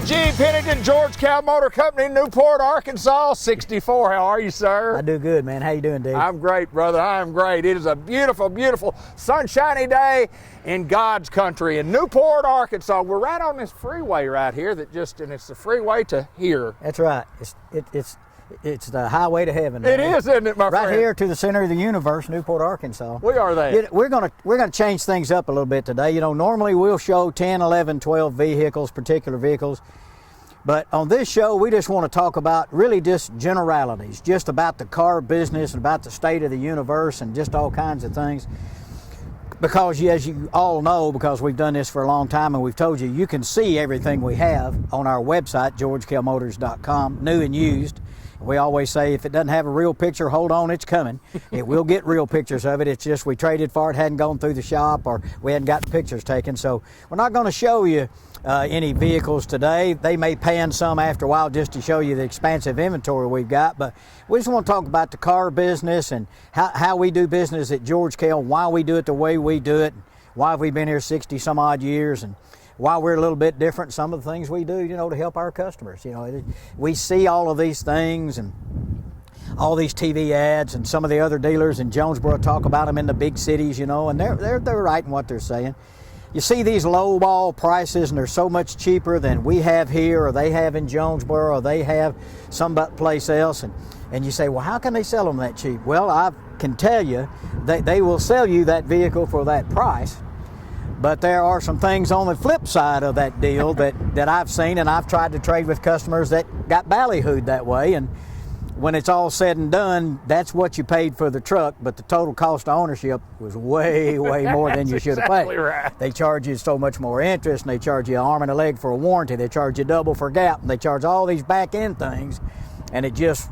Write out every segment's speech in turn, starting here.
G. Pennington, George Kell Motor Company, Newport, Arkansas, 64. How are you, sir? I do good, man. How you doing, Dave? I'm great, brother. I am great. It is a beautiful, beautiful, sunshiny day in God's country in Newport, Arkansas. We're right on this freeway right here and it's the freeway to here. That's right. It's the highway to heaven. It is, isn't it, my friend? Right here to the center of the universe, Newport, Arkansas. We are there. We're gonna change things up a little bit today. You know, normally we'll show 10, 11, 12 vehicles, particular vehicles. But on this show, we just want to talk about really just generalities, just about the car business and about the state of the universe and just all kinds of things. Because as you all know, because we've done this for a long time and we've told you, you can see everything we have on our website, georgekellmotors.com, new and used. We always say if it doesn't have a real picture, hold on, it's coming. It will get real pictures of it. It's just we traded for it, hadn't gone through the shop, or we hadn't got the pictures taken. So we're not going to show you any vehicles today. They may pan some after a while just to show you the expansive inventory we've got. But we just want to talk about the car business and how we do business at George Kell, why we do it the way we do it, why we've been here 60 some odd years, and why we're a little bit different, some of the things we do, you know, to help our customers. You know, we see all of these things and all these TV ads, and some of the other dealers in Jonesboro talk about them in the big cities, you know, and they're right in what they're saying. You see these low ball prices, and they're so much cheaper than we have here, or they have in Jonesboro, or they have some place else, and you say, well, how can they sell them that cheap? Well, I can tell you that they will sell you that vehicle for that price. But there are some things on the flip side of that deal that I've seen, and I've tried to trade with customers that got ballyhooed that way. And when it's all said and done, that's what you paid for the truck, but the total cost of ownership was way, way more than you should have paid. Right. They charge you so much more interest, and they charge you an arm and a leg for a warranty. They charge you double for gap, and they charge all these back-end things. And it just,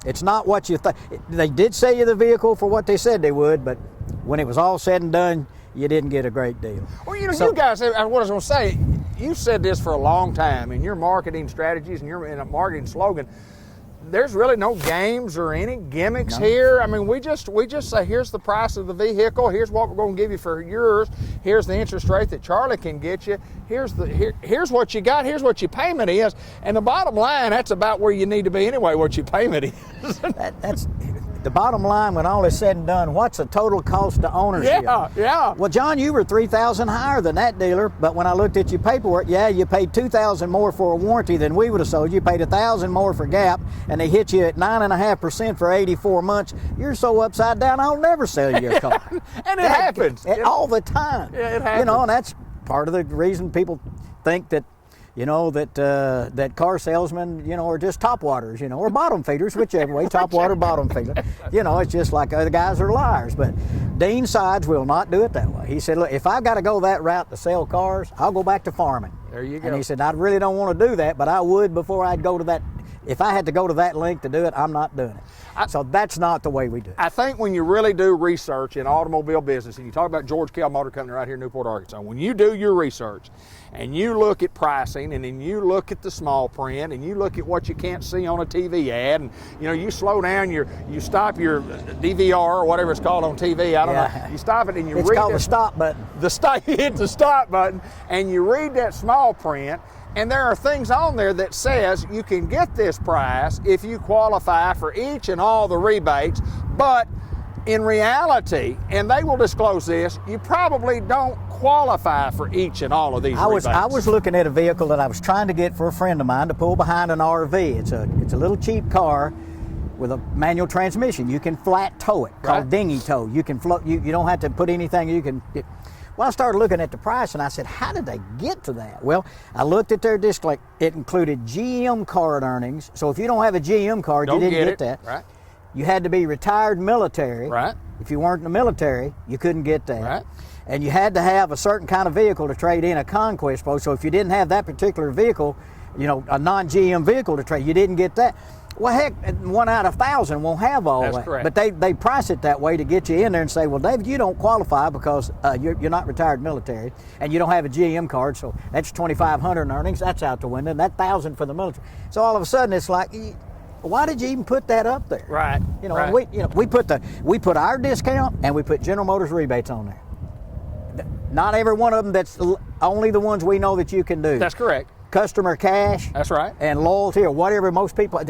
it's not what you think. They did sell you the vehicle for what they said they would, but when it was all said and done, you didn't get a great deal. Well, you know, you guys, what I was going to say, you said this for a long time in your marketing strategies and your marketing slogan. There's really no games or any gimmicks here. I mean, we just say, here's the price of the vehicle. Here's what we're going to give you for yours. Here's the interest rate that Charlie can get you. Here's what you got. Here's what your payment is. And the bottom line, that's about where you need to be anyway, what your payment is. That's the bottom line. When all is said and done, what's the total cost of ownership? Yeah. Well, John, you were $3,000 higher than that dealer, but when I looked at your paperwork, you paid $2,000 more for a warranty than we would have sold you. You paid $1,000 more for gap, and they hit you at 9.5% for 84 months. You're so upside down, I'll never sell you a car. And it happens all the time. Yeah, it happens. You know, and that's part of the reason people think that, you know, that car salesmen, you know, are just top waters, you know, or bottom feeders, whichever way, top water, bottom feeder. You know, it's just like other guys are liars. But Dean Sides will not do it that way. He said, look, if I've got to go that route to sell cars, I'll go back to farming. There you go. And he said, I really don't want to do that, but I would before I'd go to that. If I had to go to that length to do it, I'm not doing it. So that's not the way we do it. I think when you really do research in automobile business, and you talk about George Kell Motor Company right here in Newport, Arkansas, when you do your research and you look at pricing, and then you look at the small print, and you look at what you can't see on a TV ad, and you know, you slow down, you stop your DVR or whatever it's called on TV, I don't know, you stop it and you read it's called the stop button. You hit the stop button and you read that small print, and there are things on there that says you can get this price if you qualify for each and all the rebates, but in reality, and they will disclose this, you probably don't qualify for each and all of these rebates. I was looking at a vehicle that I was trying to get for a friend of mine to pull behind an RV. It's a little cheap car with a manual transmission. You can flat tow it, called dinghy tow. You can float. You don't have to put anything. Well, I started looking at the price, and I said, how did they get to that? Well, I looked at their display. It included GM card earnings. So if you don't have a GM card, you didn't get that. Right. You had to be retired military. Right. If you weren't in the military, you couldn't get that. Right. And you had to have a certain kind of vehicle to trade in a conquest boat. So if you didn't have that particular vehicle, you know, a non-GM vehicle to trade, you didn't get that. Well, heck, 1 out of 1,000 won't have all that. That's correct. But they price it that way to get you in there and say, well, David, you don't qualify because you're not retired military and you don't have a GM card, so that's $2,500 in earnings. That's out the window, and that $1,000 for the military. So all of a sudden, it's like, why did you even put that up there? Right. You know, right. And we put our discount and we put General Motors rebates on there. Not every one of them. That's only the ones we know that you can do. That's correct. customer cash. That's right. And loyalty, or whatever most people.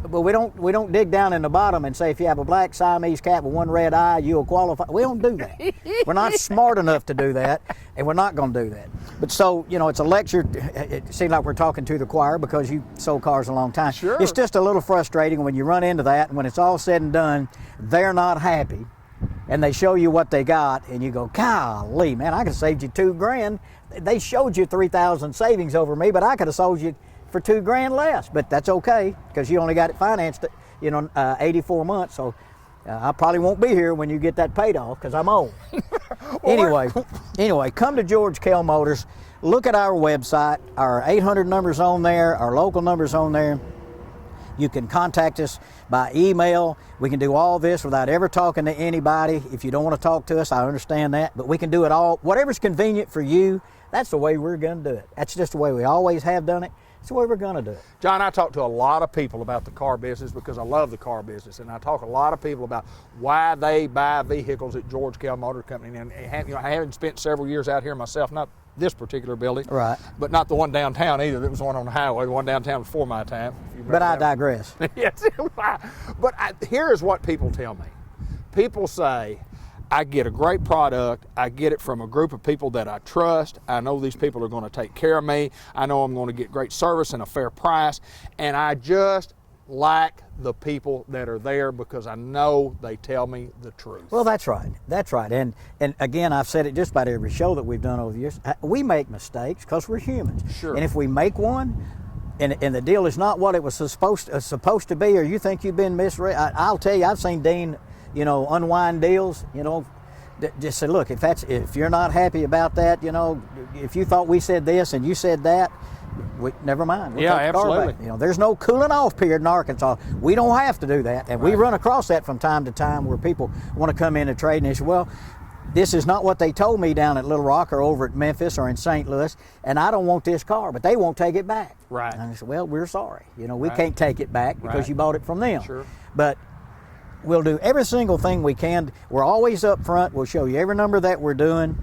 But we don't dig down in the bottom and say if you have a black Siamese cat with one red eye, you'll qualify. We don't do that. We're not smart enough to do that, and we're not going to do that. But so, you know, it's a lecture. It seems like we're talking to the choir because you sold cars a long time. Sure. It's just a little frustrating when you run into that, and when it's all said and done, they're not happy, and they show you what they got, and you go, golly, man, I could have saved you $2,000. They showed you 3,000 savings over me, but I could have sold you for $2,000 less. But that's okay because you only got it financed, 84 months. So I probably won't be here when you get that paid off because I'm old. Anyway, come to George Kell Motors. Look at our website. Our 800 numbers on there. Our local numbers on there. You can contact us by email. We can do all this without ever talking to anybody. If you don't want to talk to us, I understand that. But we can do it all. Whatever's convenient for you, that's the way we're going to do it. That's just the way we always have done it. It's the way we're going to do it. John, I talk to a lot of people about the car business because I love the car business, and I talk to a lot of people about why they buy vehicles at George Kell Motor Company. And I haven't spent several years out here myself, not this particular building, right? But not the one downtown either. There was one on the highway, the one downtown before my time. But I digress. Yes, but here's what people tell me. People say, I get a great product. I get it from a group of people that I trust. I know these people are going to take care of me. I know I'm going to get great service and a fair price. And I just like the people that are there because I know they tell me the truth. Well, that's right. That's right. And again, I've said it just about every show that we've done over the years. We make mistakes because we're humans. Sure. And if we make one, and the deal is not what it was supposed to be, or you think you've been misread, I'll tell you, I've seen Dean, unwind deals, just say, look, if you're not happy about that, if you thought we said this and you said that, never mind. We'll take the car back. Absolutely. There's no cooling off period in Arkansas. We don't have to do that. And we run across that from time to time where people want to come in and trade and they say, well, this is not what they told me down at Little Rock or over at Memphis or in St. Louis, and I don't want this car, but they won't take it back. Right. And I said, well, we're sorry. We can't take it back because you bought it from them. Sure. But we'll do every single thing we can. We're always up front. We'll show you every number that we're doing.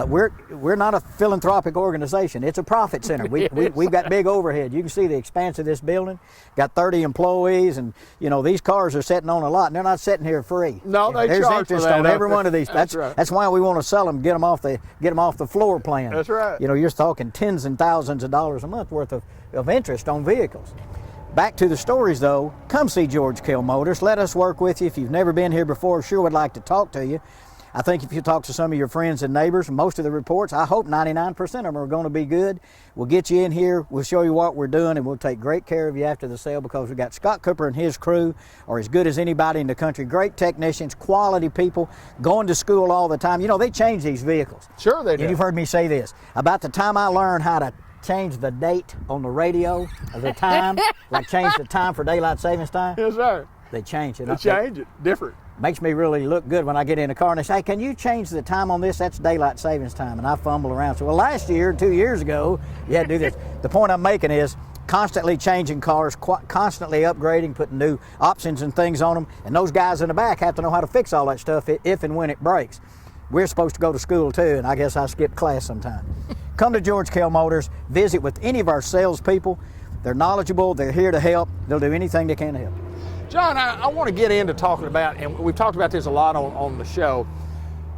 We're not a philanthropic organization. It's a profit center. We've got big overhead. You can see the expanse of this building. Got 30 employees, and these cars are sitting on a lot, and they're not sitting here free. No, there's charge interest for that, on every one of these. That's right. That's why we want to sell them, get them off the floor plan. That's right. You're talking tens and thousands of dollars a month worth of interest on vehicles. Back to the stories, though. Come see George Kell Motors. Let us work with you. If you've never been here before, sure would like to talk to you. I think if you talk to some of your friends and neighbors, most of the reports, I hope 99% of them are going to be good. We'll get you in here. We'll show you what we're doing, and we'll take great care of you after the sale because we've got Scott Cooper and his crew are as good as anybody in the country. Great technicians, quality people, going to school all the time. They change these vehicles. Sure they do. And you've heard me say this. About the time I learned how to change the date on the radio of the time, like change the time for daylight savings time. Yes, sir. They change it. They change it. Different. Makes me really look good when I get in the car and they say, hey, can you change the time on this? That's daylight savings time. And I fumble around. So, well, last year, 2 years ago, you had to do this. The point I'm making is constantly changing cars, constantly upgrading, putting new options and things on them. And those guys in the back have to know how to fix all that stuff if and when it breaks. We're supposed to go to school too, and I guess I skipped class sometime. Come to George Kell Motors, visit with any of our salespeople. They're knowledgeable, they're here to help, they'll do anything they can to help. John, I want to get into talking about, and we've talked about this a lot on the show,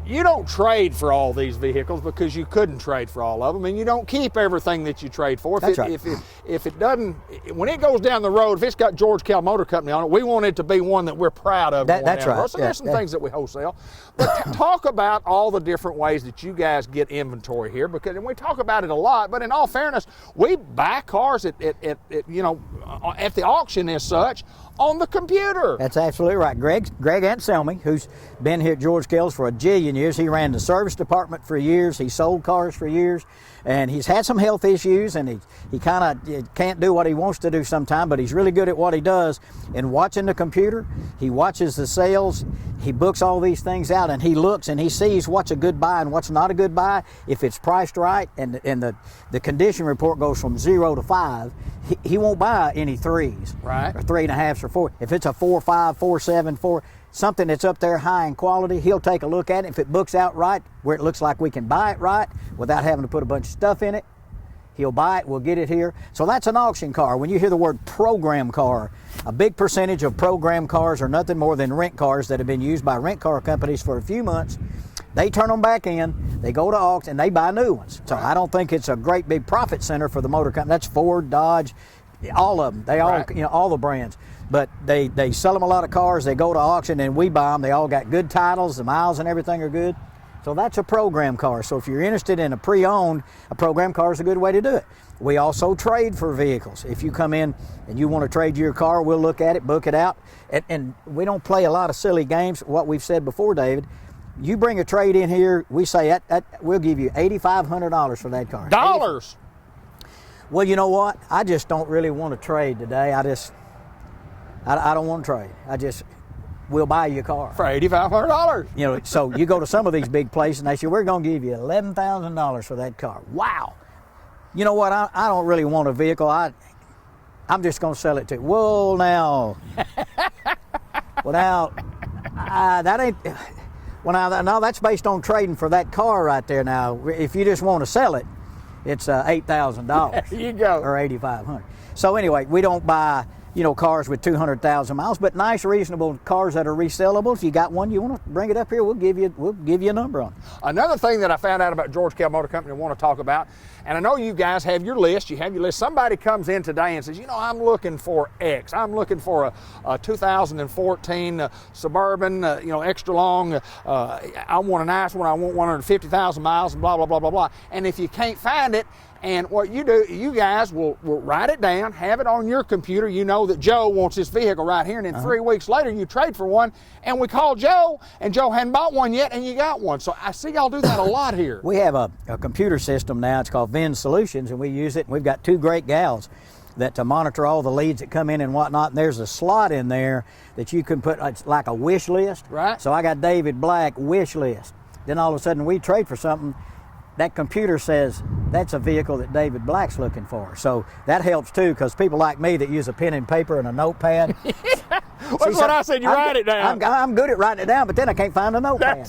you don't trade for all these vehicles because you couldn't trade for all of them, and you don't keep everything that you trade for. That's right. If it doesn't, when it goes down the road, if it's got George Kell Motor Company on it, we want it to be one that we're proud of. That's right. So there's some things that we wholesale. But talk about all the different ways that you guys get inventory here, because and we talk about it a lot, but in all fairness, we buy cars at the auction as such on the computer. That's absolutely right. Greg Anselmi, who's been here at George Kell's for a jillion years, he ran the service department for years, he sold cars for years, and he's had some health issues, and he kind of can't do what he wants to do sometimes, but he's really good at what he does. And watching the computer, he watches the sales, he books all these things out, and he looks and he sees what's a good buy and what's not a good buy. If it's priced right and the condition report goes from 0 to 5, he won't buy any 3s, right, or 3.5s or 4. If it's a 4.5, 4.7, 4, something that's up there high in quality, he'll take a look at it. If it books out right, where it looks like we can buy it right without having to put a bunch of stuff in it, He'll buy it, we'll get it here. So that's an auction car. When you hear the word program car, a big percentage of program cars are nothing more than rent cars that have been used by rent car companies for a few months. They turn them back in, they go to auction, and they buy new ones. So I don't think it's a great big profit center for the motor company. That's Ford, Dodge, all of them. They all, all the brands. But they sell them a lot of cars, they go to auction, and we buy them. They all got good titles, the miles and everything are good. So that's a program car. So if you're interested in a pre-owned, a program car is a good way to do it. We also trade for vehicles. If you come in and you want to trade your car, we'll look at it, book it out. And we don't play a lot of silly games. What we've said before, David, you bring a trade in here, we say we'll give you $8,500 for that car. Dollars? Well, you know what? I just don't really want to trade today. I don't want to trade. We'll buy you a car. For $8,500. You know, so you go to some of these big places and they say, we're going to give you $11,000 for that car. Wow. You know what? I don't really want a vehicle. I'm just going to sell it to you. Well, now. That ain't. Well, now that's based on trading for that car right there. Now, if you just want to sell it, it's $8,000. There you go. Or $8,500. So anyway, we don't buy, cars with 200,000 miles, but nice, reasonable cars that are resellable. If you got one, you want to bring it up here, we'll give you a number on it. Another thing that I found out about George Kell Motor Company I want to talk about, and I know you guys have your list. You have your list. Somebody comes in today and says, I'm looking for X. I'm looking for a 2014 Suburban, extra long. I want a nice one. I want 150,000 miles and blah, blah, blah, blah, blah. And if you can't find it, and what you do, you guys will write it down, have it on your computer. You know that Joe wants this vehicle right here, and then 3 weeks later you trade for one, and we call Joe, and Joe hadn't bought one yet, and you got one. So I see y'all do that a lot here. We have a computer system now. It's called Vin Solutions, and we use it. And we've got 2 great gals that to monitor all the leads that come in and whatnot. And there's a slot in there that you can put, it's like a wish list. Right. So I got David Black wish list. Then all of a sudden we trade for something. That computer says that's a vehicle that David Black's looking for. So that helps too, because people like me that use a pen and paper and a notepad. That's what I said, you write it down. I'm good at writing it down, but then I can't find a notepad.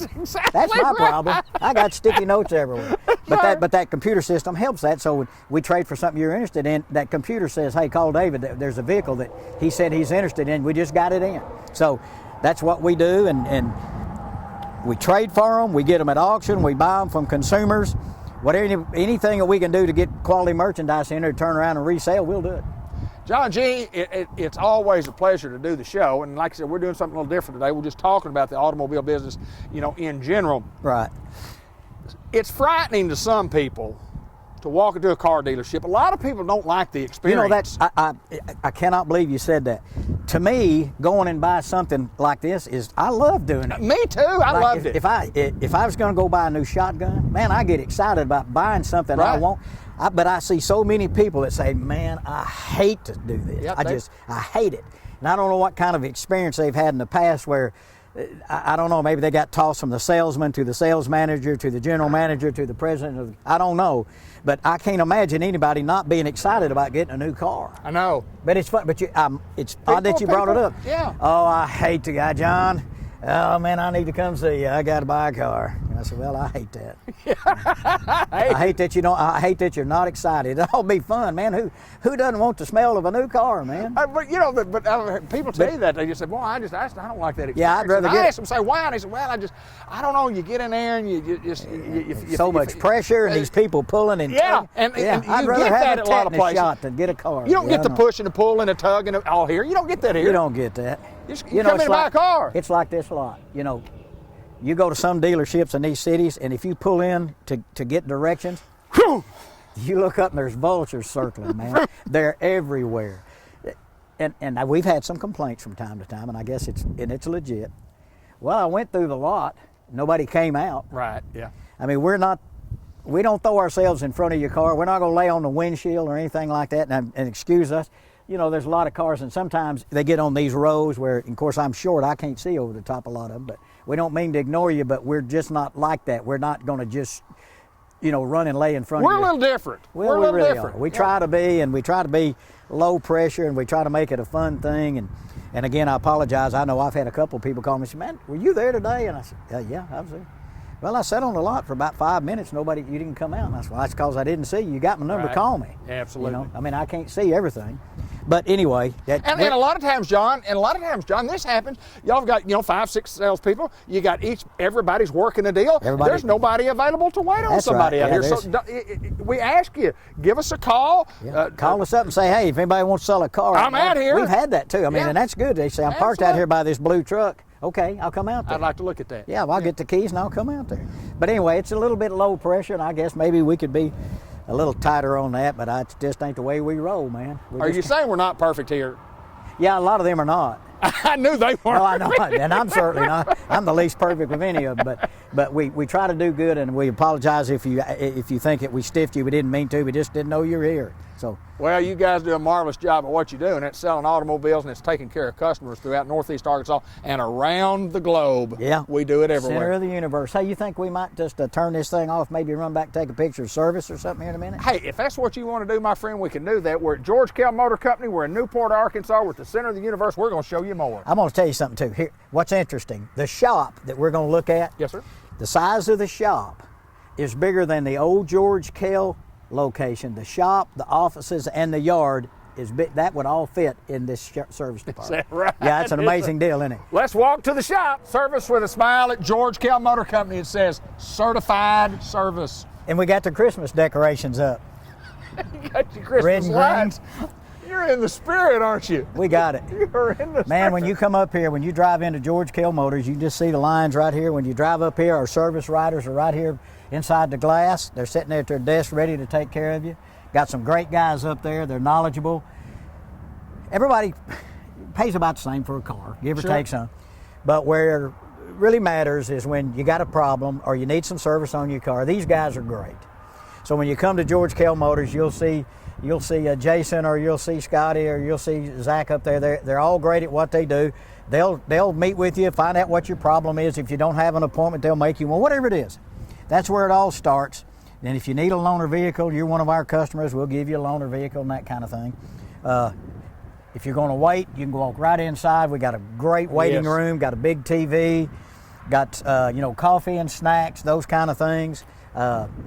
That's my problem. I got sticky notes everywhere. But that computer system helps that. So when we trade for something you're interested in, that computer says, hey, call David. There's a vehicle that he said he's interested in. We just got it in. So that's what we do, and we trade for them, we get them at auction, we buy them from consumers. Anything that we can do to get quality merchandise in there to turn around and resell, we'll do it. John G., it's always a pleasure to do the show. And like I said, we're doing something a little different today. We're just talking about the automobile business, in general. Right. It's frightening to some people to walk into a car dealership. A lot of people don't like the experience. I cannot believe you said that. To me, going and buy something like this I love doing it. Me too. I loved it. If I was going to go buy a new shotgun, man, I get excited about buying something I want. But I see so many people that say, man, I hate to do this. Yep, I hate it. And I don't know what kind of experience they've had in the past where, I don't know, maybe they got tossed from the salesman to the sales manager to the general manager to the president. I don't know. But I can't imagine anybody not being excited about getting a new car. I know. But it's fun. But it's odd that you brought it up. Yeah. Oh, I hate the guy, John. Oh, man, I need to come see you. I got to buy a car. And I said, well, I hate that. I hate that you don't. I hate that you're not excited. It'll be fun, man. Who doesn't want the smell of a new car, man? But people tell you that, they just say, well, I don't like that experience. Yeah, I'd rather I asked them, say, why? And they said, well, I don't know. You get in there and you so much pressure and these people pulling and yeah, and I'd you rather get have that a at a lot of places. shot than get a car. You don't get the push and the pull and the tug and all here. You don't get that here. You don't get that. You come in and buy a car. It's like this a lot. You go to some dealerships in these cities, and if you pull in to get directions, you look up and there's vultures circling, man. They're everywhere. And we've had some complaints from time to time, and I guess it's legit. Well, I went through the lot. Nobody came out. Right, yeah. I mean, we don't throw ourselves in front of your car. We're not going to lay on the windshield or anything like that, and excuse us. There's a lot of cars, and sometimes they get on these rows where, of course, I'm short. I can't see over the top of a lot of them, but we don't mean to ignore you, but we're just not like that. We're not going to just, run and lay in front of you. We're a little different. Well, we're a little different. We try to be, and we try to be low pressure, and we try to make it a fun thing. And again, I apologize. I know I've had a couple people call me and say, man, were you there today? And I said, yeah, I was there. Well, I sat on the lot for about 5 minutes. You didn't come out. And I said, well, that's because I didn't see you. You got my number, Right. call me. Absolutely. You know, I mean, I can't see everything. But anyway. And a lot of times, John, this happens. Y'all have got, 5, 6 salespeople. You got everybody's working a deal. There's nobody available to wait on somebody right. out Yeah, here. So we ask you, give us a call. Yeah. Call us up and say, hey, if anybody wants to sell a car. I'm out here. We've had that too. I mean, and that's good. They say, I'm parked out here by this blue truck. Okay, I'll come out there. I'd like to look at that. Yeah, well, I'll get the keys and I'll come out there. But anyway, it's a little bit low pressure, and I guess maybe we could be a little tighter on that, but it just ain't the way we roll, man. Are you saying we're not perfect here? Yeah, a lot of them are not. I knew they weren't. No, I know, and I'm certainly not. I'm the least perfect of any of them, but we try to do good, and we apologize if you think that we stiffed you. We didn't mean to. We just didn't know you were here. So. Well, you guys do a marvelous job at what you do, and it's selling automobiles, and it's taking care of customers throughout Northeast Arkansas and around the globe. Yeah. We do it everywhere. Center of the universe. Hey, you think we might just turn this thing off, maybe run back, take a picture of service or something here in a minute? Hey, if that's what you want to do, my friend, we can do that. We're at George Kell Motor Company. We're in Newport, Arkansas. We're at the center of the universe. We're going to show you more. I'm going to tell you something, too. Here, what's interesting, the shop that we're going to look at, Yes, sir. the size of the shop is bigger than the old George Kell location. The shop, the offices, and the yard is big. That would all fit in this service department. Is that right? Yeah, it's an amazing deal, isn't it? Let's walk to the shop. Service with a smile at George Kell Motor Company. It says certified service. And we got the Christmas decorations up. You got your Christmas Red and lights. You're in the spirit, aren't you? We got it. You're in the Man, spirit. when you come up here, when you drive into George Kell Motors, you just see the lines right here. When you drive up here, our service riders are right here inside the glass. They're sitting there at their desk ready to take care of you. Got some great guys up there. They're knowledgeable. Everybody pays about the same for a car, give or take some. But where it really matters is when you got a problem or you need some service on your car. These guys are great. So when you come to George Kell Motors, you'll see Jason, or you'll see Scotty, or you'll see Zach up there. They're all great at what they do. They'll meet with you, find out what your problem is. If you don't have an appointment, they'll make you one. Whatever it is, that's where it all starts. And if you need a loaner vehicle, you're one of our customers. We'll give you a loaner vehicle and that kind of thing. If you're going to wait, you can walk right inside. We got a great waiting room. Got a big TV. Got coffee and snacks, those kind of things.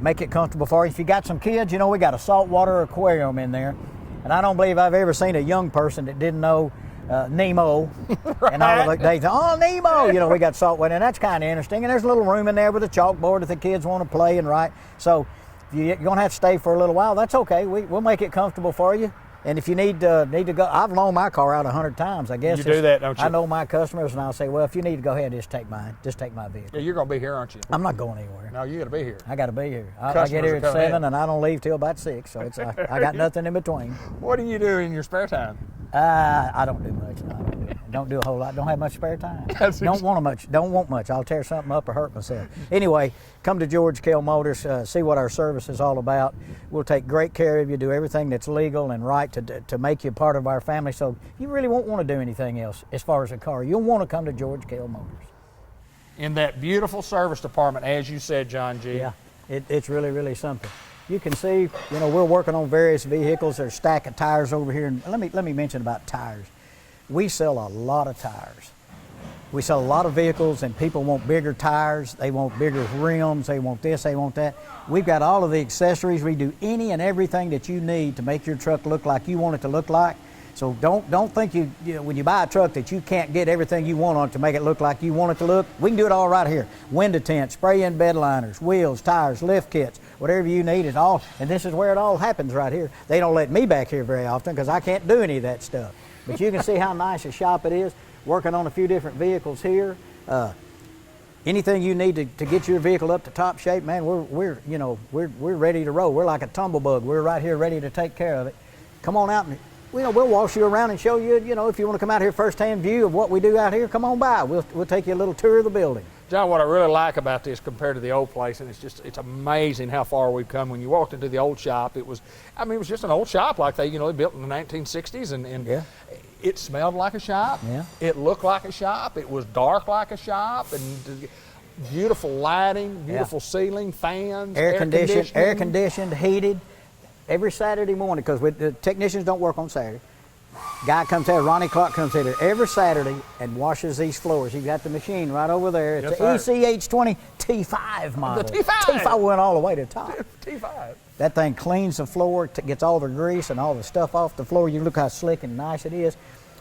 Make it comfortable for you. If you got some kids, we got a saltwater aquarium in there. And I don't believe I've ever seen a young person that didn't know Nemo. Right. And all of they say, oh, Nemo. We got saltwater, and that's kind of interesting. And there's a little room in there with a chalkboard if the kids want to play and write. So if you're going to have to stay for a little while, that's okay. We'll make it comfortable for you. And if you need to go, I've loaned my car out 100 times. I guess you do that, don't you? I know my customers, and I'll say, well, if you need to go ahead, just take mine. Just take my vehicle. Yeah, you're going to be here, aren't you? I'm not going anywhere. No, you got to be here. I got to be here. I get here at 7, and I don't leave till about 6. So I got nothing in between. What do you do in your spare time? I don't do much. Don't do a whole lot. Don't have much spare time. Don't want much. I'll tear something up or hurt myself. Anyway, come to George Kell Motors. See what our service is all about. We'll take great care of you. Do everything that's legal and right to make you part of our family. So you really won't want to do anything else as far as a car. You'll want to come to George Kell Motors. In that beautiful service department, as you said, John G. Yeah, it's really, really something. You can see, we're working on various vehicles. There's a stack of tires over here. And let me mention about tires. We sell a lot of tires. We sell a lot of vehicles, and people want bigger tires. They want bigger rims. They want this. They want that. We've got all of the accessories. We do any and everything that you need to make your truck look like you want it to look like. So don't think when you buy a truck that you can't get everything you want on it to make it look like you want it to look. We can do it all right here. Window tint, spray-in bed liners, wheels, tires, lift kits, whatever you need is all. And this is where it all happens right here. They don't let me back here very often because I can't do any of that stuff. But you can see how nice a shop it is. Working on a few different vehicles here. Anything you need to get your vehicle up to top shape, man, we're ready to roll. We're like a tumblebug. We're right here ready to take care of it. Come on out and we'll wash you around and show you, if you want to come out here first-hand view of what we do out here, come on by. We'll take you a little tour of the building. John, what I really like about this compared to the old place, and it's amazing how far we've come. When you walked into the old shop, it was just an old shop like they built in the 1960s, and yeah. It smelled like a shop. Yeah. It looked like a shop. It was dark like a shop, and beautiful lighting, beautiful ceiling, fans, air conditioned, heated. Every Saturday morning, because the technicians don't work on Saturday. Guy comes out, Ronnie Clark comes out here every Saturday and washes these floors. You've got the machine right over there. It's Yes, the ECH20 T5 model. The T5. T5 went all the way to the top. T5. That thing cleans the floor, gets all the grease and all the stuff off the floor. You look how slick and nice it is.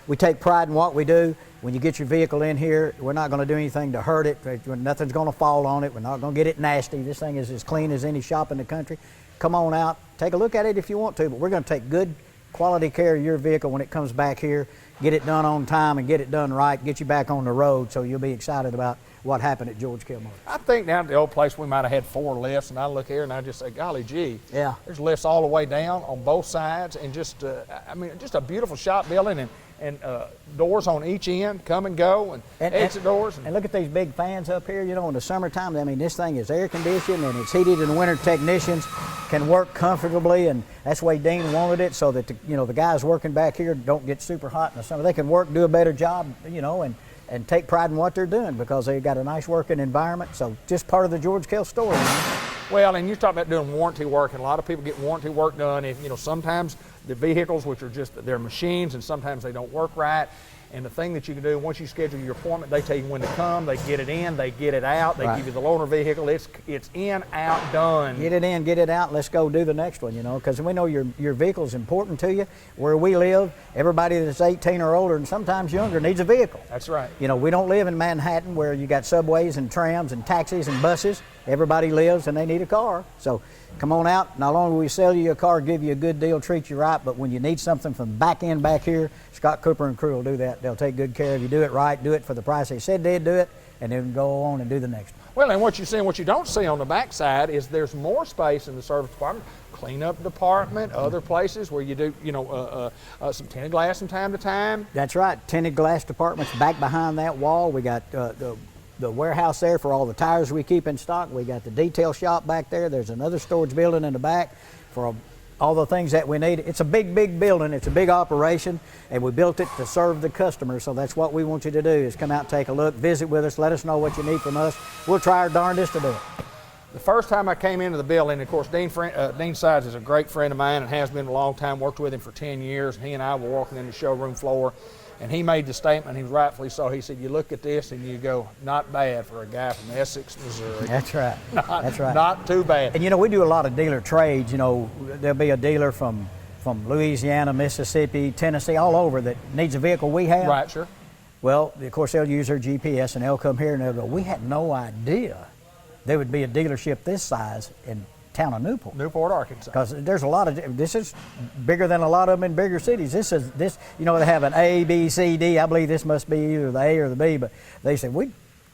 We take pride in what we do. When you get your vehicle in here, we're not going to do anything to hurt it. Nothing's going to fall on it. We're not going to get it nasty. This thing is as clean as any shop in the country. Come on out, take a look at it if you want to, but we're going to take good quality care of your vehicle when it comes back here, get it done on time and get it done right, get you back on the road so you'll be excited about what happened at George Kell Motors. I think down at the old place we might have had 4 lifts, and I look here and I just say, golly gee, yeah, there's lifts all the way down on both sides, and just, I mean, just a beautiful shop building, and doors on each end, come and go, and exit doors. And look at these big fans up here, you know, in the summertime. I mean, this thing is air conditioned and it's heated in the winter. Technicians can work comfortably, and that's the way Dean wanted it, so that, the guys working back here don't get super hot in the summer. They can work, do a better job, and take pride in what they're doing because they've got a nice working environment. So just part of the George Kell story. Well, and you talk about doing warranty work, and a lot of people get warranty work done. If sometimes the vehicles, which are just they're machines, and sometimes they don't work right. And the thing that you can do, once you schedule your appointment, they tell you when to come, they get it in, they get it out, they give you the loaner vehicle, it's in, out, done. Get it in, get it out, let's go do the next one, because we know your vehicle is important to you. Where we live, everybody that's 18 or older and sometimes younger needs a vehicle. That's right. We don't live in Manhattan where you got subways and trams and taxis and buses. Everybody lives and they need a car. So come on out. Not only will we sell you a car, give you a good deal, treat you right, but when you need something from back end back here, Scott Cooper and crew will do that. They'll take good care of you. Do it right, do it for the price they said they'd do it, and then go on and do the next one. Well, and what you see and what you don't see on the back side is there's more space in the service department, cleanup department, other places where you do, some tinted glass from time to time. That's right. Tinted glass departments back behind that wall. We got the warehouse there for all the tires we keep in stock. We got the detail shop back there. There's another storage building in the back for all the things that we need. It's a big, big building. It's a big operation, and we built it to serve the customer. So that's what we want you to do, is come out, take a look, visit with us, let us know what you need from us. We'll try our darndest to do it. The first time I came into the building, of course, Dean Sides is a great friend of mine and has been a long time, worked with him for 10 years. He and I were walking in the showroom floor, and he made the statement, he was rightfully so, he said, you look at this and you go, not bad for a guy from Essex, Missouri. That's right. That's right. Not too bad. And we do a lot of dealer trades. There'll be a dealer from Louisiana, Mississippi, Tennessee, all over that needs a vehicle we have. Right, sure. Well, of course, they'll use their GPS and they'll come here and they'll go, we had no idea there would be a dealership this size in town of Newport. Newport, Arkansas. Because there's a lot of, this is bigger than a lot of them in bigger cities. This, they have an A, B, C, D. I believe this must be either the A or the B, but they said,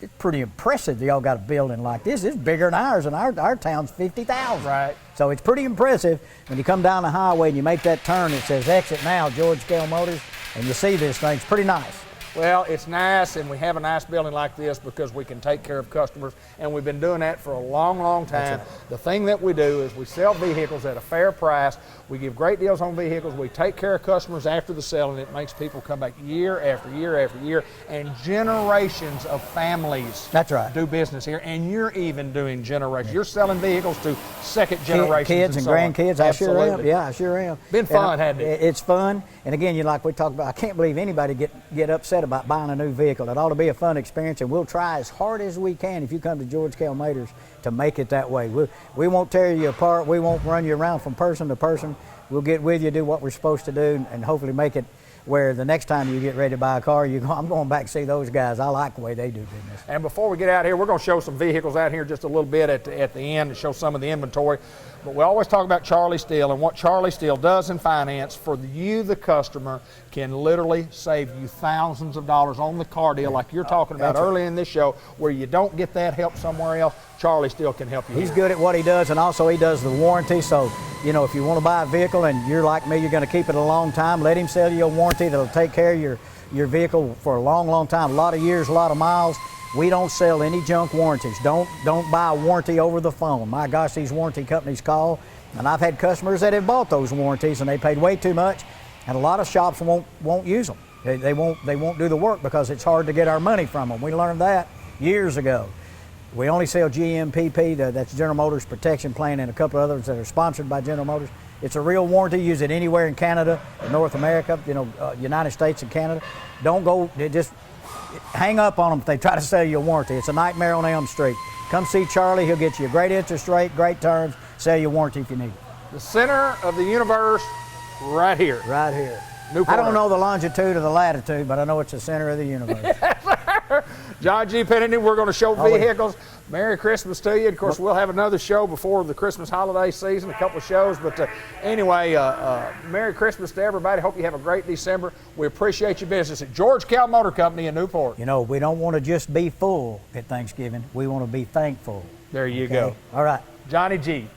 it's pretty impressive that y'all got a building like this. It's bigger than ours, and our town's 50,000. Right. So it's pretty impressive. When you come down the highway and you make that turn, it says exit now, George Kell Motors, and you see this thing. It's pretty nice. Well, it's nice, and we have a nice building like this because we can take care of customers, and we've been doing that for a long, long time. Right. The thing that we do is we sell vehicles at a fair price. We give great deals on vehicles. We take care of customers after the sale, and it makes people come back year after year after year, and generations of families That's right. do business here, and you're even doing generations. You're selling vehicles to second generations. Kids and grandkids. I sure am. Yeah, I sure am. Been fun, hasn't it? It's fun. And again, like we talked about, I can't believe anybody get upset about buying a new vehicle. It ought to be a fun experience, and we'll try as hard as we can if you come to George Kell Motors to make it that way. We won't tear you apart. We won't run you around from person to person. We'll get with you, do what we're supposed to do, and hopefully make it where the next time you get ready to buy a car, I'm going back to see those guys. I like the way they do business. And before we get out here, we're going to show some vehicles out here just a little bit at the end to show some of the inventory. But we always talk about Charlie Steele, and what Charlie Steele does in finance for you, the customer, can literally save you thousands of dollars on the car deal like you're talking about early in this show, where you don't get that help somewhere else. Charlie Steele can help you. He's good at what he does, and also he does the warranty. So, if you want to buy a vehicle and you're like me, you're going to keep it a long time, let him sell you a warranty that'll take care of your vehicle for a long, long time, a lot of years, a lot of miles. We don't sell any junk warranties. Don't buy a warranty over the phone. My gosh, these warranty companies call, and I've had customers that have bought those warranties and they paid way too much, and a lot of shops won't use them. They won't do the work because it's hard to get our money from them. We learned that years ago. We only sell GMPP, that's General Motors Protection Plan, and a couple of others that are sponsored by General Motors. It's a real warranty. Use it anywhere in Canada, in North America, United States and Canada. Don't go, just hang up on them if they try to sell you a warranty. It's a nightmare on Elm Street. Come see Charlie. He'll get you a great interest rate, great terms, sell you a warranty if you need it. The center of the universe right here. Right here. Newport. I don't know the longitude or the latitude, but I know it's the center of the universe. John G. Pennington, we're going to show vehicles. Merry Christmas to you. Of course, we'll have another show before the Christmas holiday season, a couple of shows. But anyway, Merry Christmas to everybody. Hope you have a great December. We appreciate your business at George Kell Motor Company in Newport. We don't want to just be full at Thanksgiving. We want to be thankful. There you go. All right. Johnny G.